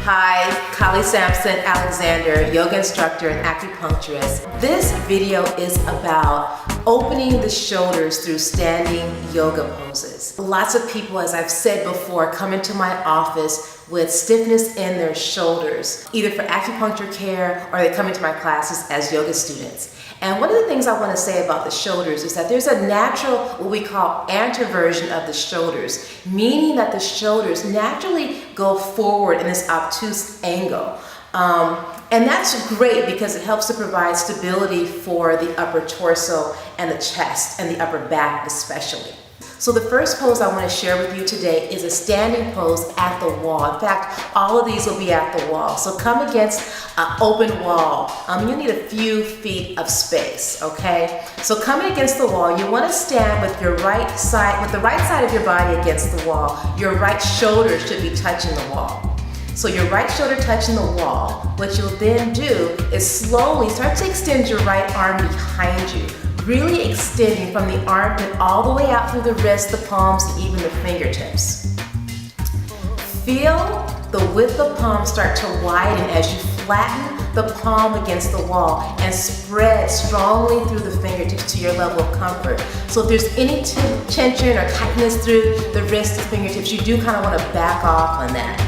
Hi, Kali Sampson Alexander, yoga instructor and acupuncturist. This video is about opening the shoulders through standing yoga poses. Lots of people, as I've said before, come into my office with stiffness in their shoulders, either for acupuncture care or they come into my classes as yoga students. And one of the things I want to say about the shoulders is that there's a natural, what we call anteversion of the shoulders, meaning that the shoulders naturally go forward in this obtuse angle. And that's great because it helps to provide stability for the upper torso and the chest and the upper back especially. So the first pose I want to share with you today is a standing pose at the wall. In fact, all of these will be at the wall. So come against an open wall. You need a few feet of space, okay? So coming against the wall, you want to stand with your right side, with the right side of your body against the wall. Your right shoulder should be touching the wall. So your right shoulder touching the wall. What you'll then do is slowly start to extend your right arm behind you. Really extending from the armpit all the way out through the wrist, the palms, and even the fingertips. Feel the width of the palm start to widen as you flatten the palm against the wall and spread strongly through the fingertips to your level of comfort. So if there's any tension or tightness through the wrist and fingertips, you do kind of want to back off on that.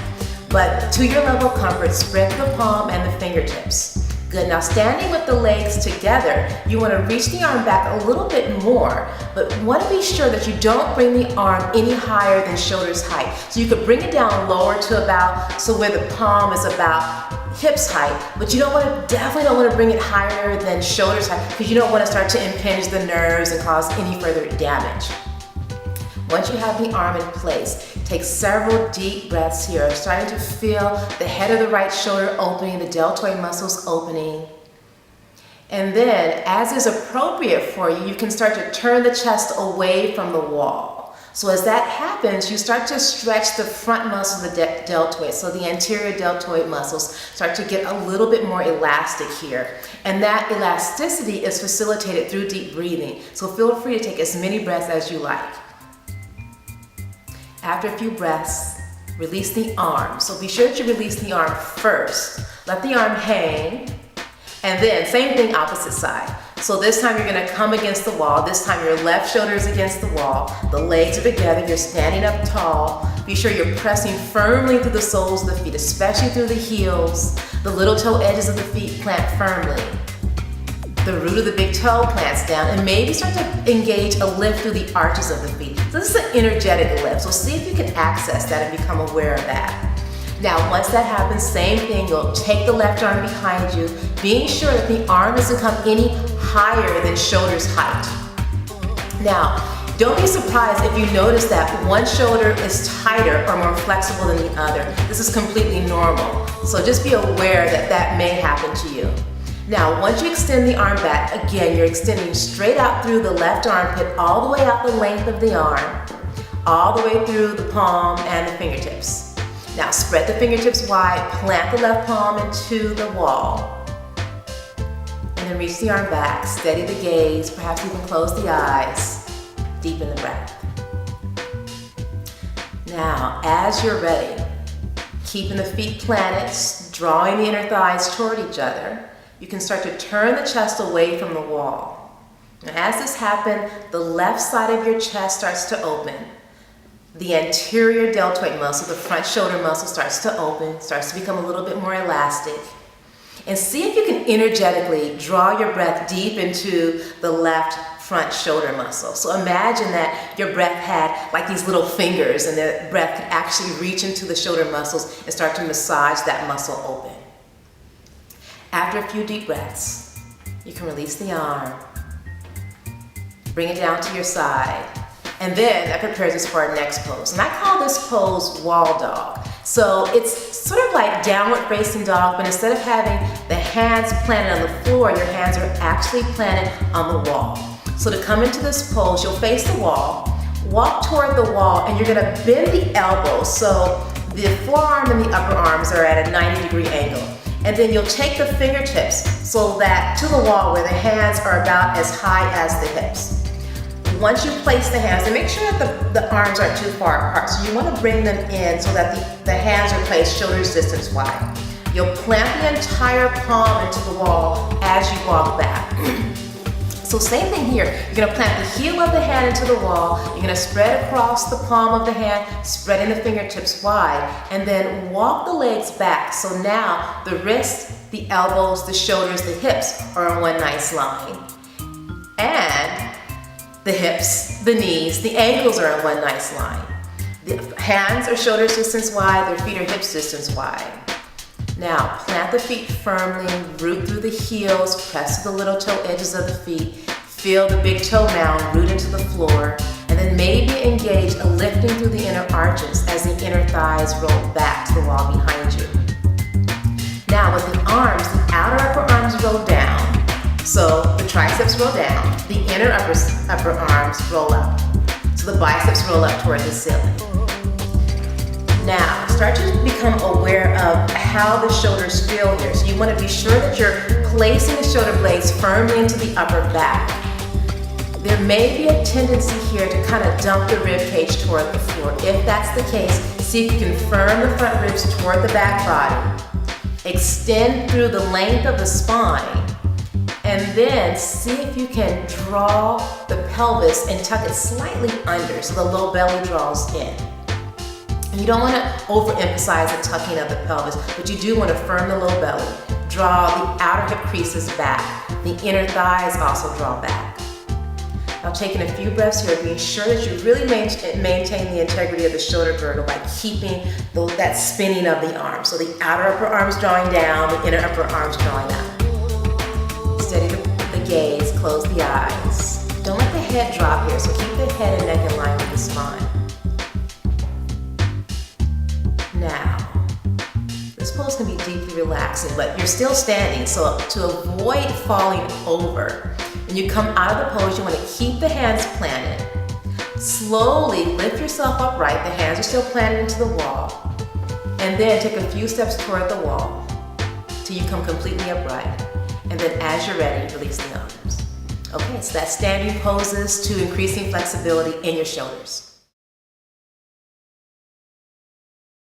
But to your level of comfort, spread the palm and the fingertips. Good, now standing with the legs together, you want to reach the arm back a little bit more, but want to be sure that you don't bring the arm any higher than shoulder's height. So you could bring it down lower to about, so where the palm is about hips height, but you definitely don't want to bring it higher than shoulder's height because you don't want to start to impinge the nerves and cause any further damage. Once you have the arm in place, take several deep breaths here, starting to feel the head of the right shoulder opening, the deltoid muscles opening. And then, as is appropriate for you, you can start to turn the chest away from the wall. So as that happens, you start to stretch the front muscles of the deltoid. So the anterior deltoid muscles start to get a little bit more elastic here. And that elasticity is facilitated through deep breathing. So feel free to take as many breaths as you like. After a few breaths, release the arm. So be sure that you release the arm first. Let the arm hang, and then same thing, opposite side. So this time you're gonna come against the wall. This time your left shoulder is against the wall. The legs are together, you're standing up tall. Be sure you're pressing firmly through the soles of the feet, especially through the heels. The little toe edges of the feet plant firmly. The root of the big toe plants down, and maybe start to engage a lift through the arches of the feet. So this is an energetic lift, so see if you can access that and become aware of that. Now, once that happens, same thing, you'll take the left arm behind you, being sure that the arm doesn't come any higher than shoulder's height. Now, don't be surprised if you notice that one shoulder is tighter or more flexible than the other. This is completely normal, so just be aware that that may happen to you. Now, once you extend the arm back, again, you're extending straight out through the left armpit, all the way out the length of the arm, all the way through the palm and the fingertips. Now, spread the fingertips wide, plant the left palm into the wall, and then reach the arm back, steady the gaze, perhaps even close the eyes, deepen the breath. Now, as you're ready, keeping the feet planted, drawing the inner thighs toward each other, you can start to turn the chest away from the wall. Now, as this happens, the left side of your chest starts to open. The anterior deltoid muscle, the front shoulder muscle, starts to open, starts to become a little bit more elastic. And see if you can energetically draw your breath deep into the left front shoulder muscle. So imagine that your breath had like these little fingers, and the breath could actually reach into the shoulder muscles and start to massage that muscle open. After a few deep breaths, you can release the arm, bring it down to your side, and then that prepares us for our next pose. And I call this pose wall dog. So it's sort of like downward facing dog, but instead of having the hands planted on the floor, your hands are actually planted on the wall. So to come into this pose, you'll face the wall, walk toward the wall, and you're gonna bend the elbows. So the forearm and the upper arms are at a 90-degree angle. And then you'll take the fingertips so that to the wall where the hands are about as high as the hips. once you place the hands, and make sure that the arms aren't too far apart. So you want to bring them in so that the hands are placed shoulders distance wide. You'll plant the entire palm into the wall as you walk back. So same thing here. You're gonna plant the heel of the hand into the wall. You're gonna spread across the palm of the hand, spreading the fingertips wide, and then walk the legs back. So now the wrists, the elbows, the shoulders, the hips are on one nice line. And the hips, the knees, the ankles are on one nice line. The hands are shoulders distance wide, their feet are hips distance wide. Now, plant the feet firmly, root through the heels, press to the little toe edges of the feet, feel the big toe mound root into the floor, and then maybe engage a lifting through the inner arches as the inner thighs roll back to the wall behind you. Now, with the arms, the outer upper arms roll down, so the triceps roll down, the inner upper arms roll up, so the biceps roll up toward the ceiling. Now, start to become aware of how the shoulders feel here. So you want to be sure that you're placing the shoulder blades firmly into the upper back. There may be a tendency here to kind of dump the rib cage toward the floor. If that's the case, see if you can firm the front ribs toward the back body. Extend through the length of the spine, and then see if you can draw the pelvis and tuck it slightly under so the low belly draws in. You don't want to overemphasize the tucking of the pelvis, but you do want to firm the low belly. Draw the outer hip creases back. The inner thighs also draw back. Now taking a few breaths here, being sure that you really maintain the integrity of the shoulder girdle by keeping that spinning of the arms. So the outer upper arms drawing down, the inner upper arms drawing up. Steady the gaze, close the eyes. Don't let the head drop here, so keep the head and neck in line with the spine. Now, this pose can be deeply relaxing, but you're still standing, so to avoid falling over, when you come out of the pose, you want to keep the hands planted. Slowly lift yourself upright, the hands are still planted into the wall, and then take a few steps toward the wall till you come completely upright. And then as you're ready, release the arms. Okay, so that's standing poses to increasing flexibility in your shoulders.